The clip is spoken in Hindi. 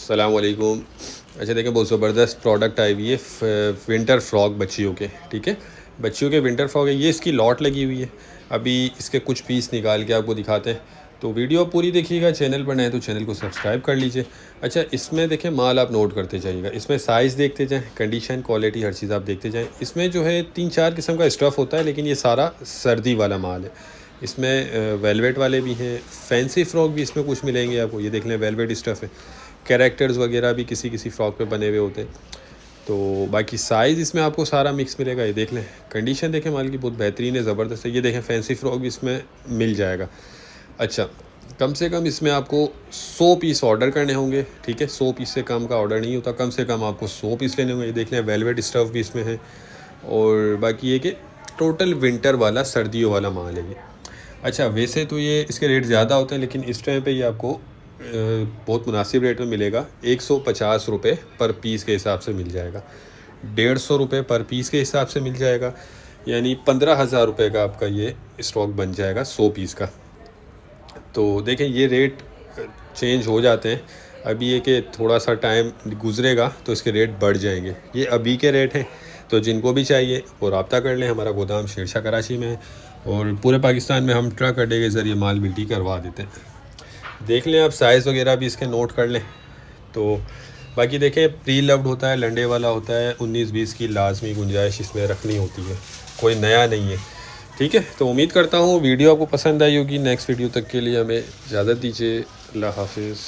अस्सलाम वालेकुम। अच्छा देखें, बहुत ज़बरदस्त प्रोडक्ट आई हुई है विंटर फ्रॉक बच्चियों के। ठीक है, बच्चियों के विंटर फ्रॉक है, ये इसकी लॉट लगी हुई है। अभी इसके कुछ पीस निकाल के आपको दिखाते हैं, तो वीडियो पूरी देखिएगा। चैनल पर नए तो चैनल को सब्सक्राइब कर लीजिए। अच्छा, इसमें देखें माल आप नोट करते जाइएगा, इसमें साइज़ देखते जाएँ, कंडीशन, क्वालिटी, हर चीज़ आप देखते जाएँ। इसमें जो है 3-4 किस्म का स्टफ़ होता है, लेकिन ये सारा सर्दी वाला माल है। इसमें वेलवेट वाले भी हैं, फैंसी फ्रॉक भी इसमें कुछ मिलेंगे आपको। ये देख लें, वेलवेट स्टफ़ है। कैरेक्टर्स वगैरह भी किसी किसी फ्रॉक पे बने हुए होते हैं। तो बाकी साइज़ इसमें आपको सारा मिक्स मिलेगा। ये देख लें, कंडीशन देखें माल की, बहुत बेहतरीन है, ज़बरदस्त है। ये देखें, फैंसी फ्रॉक भी इसमें मिल जाएगा। अच्छा, कम से कम इसमें आपको 100 पीस ऑर्डर करने होंगे। ठीक है, 100 पीस से कम का ऑर्डर नहीं होता, कम से कम आपको 100 पीस लेने होंगे। ये देख लें, वेलवेट स्टफ़ भी इसमें है। और बाकी ये कि टोटल विंटर वाला, सर्दियों वाला माल है ये। अच्छा, वैसे तो ये इसके रेट ज़्यादा होते हैं, लेकिन इस टाइम पे ये आपको बहुत मुनासिब रेट में मिलेगा। 150 रुपये पर पीस के हिसाब से मिल जाएगा, 150 रुपये पर पीस के हिसाब से मिल जाएगा। यानी 15,000 रुपये का आपका ये स्टॉक बन जाएगा 100 पीस का। तो देखें, ये रेट चेंज हो जाते हैं। अभी ये कि थोड़ा सा टाइम गुजरेगा तो इसके रेट बढ़ जाएंगे। ये अभी के रेट हैं, तो जिनको भी चाहिए वो रब्ता कर लें। हमारा गोदाम शेरशाह कराची में है, और पूरे पाकिस्तान में हम ट्रक अड्डे के ज़रिए माल मिल्टी करवा देते हैं। देख लें आप, साइज़ वगैरह भी इसके नोट कर लें। तो बाकी देखें, प्री लव्ड होता है, लंडे वाला होता है। 19-20 की लाजमी गुंजाइश इसमें रखनी होती है, कोई नया नहीं है। ठीक है, तो उम्मीद करता हूँ वीडियो आपको पसंद आई होगी। नेक्स्ट वीडियो तक के लिए हमें इजाज़त दीजिए। अल्लाह हाफिज़।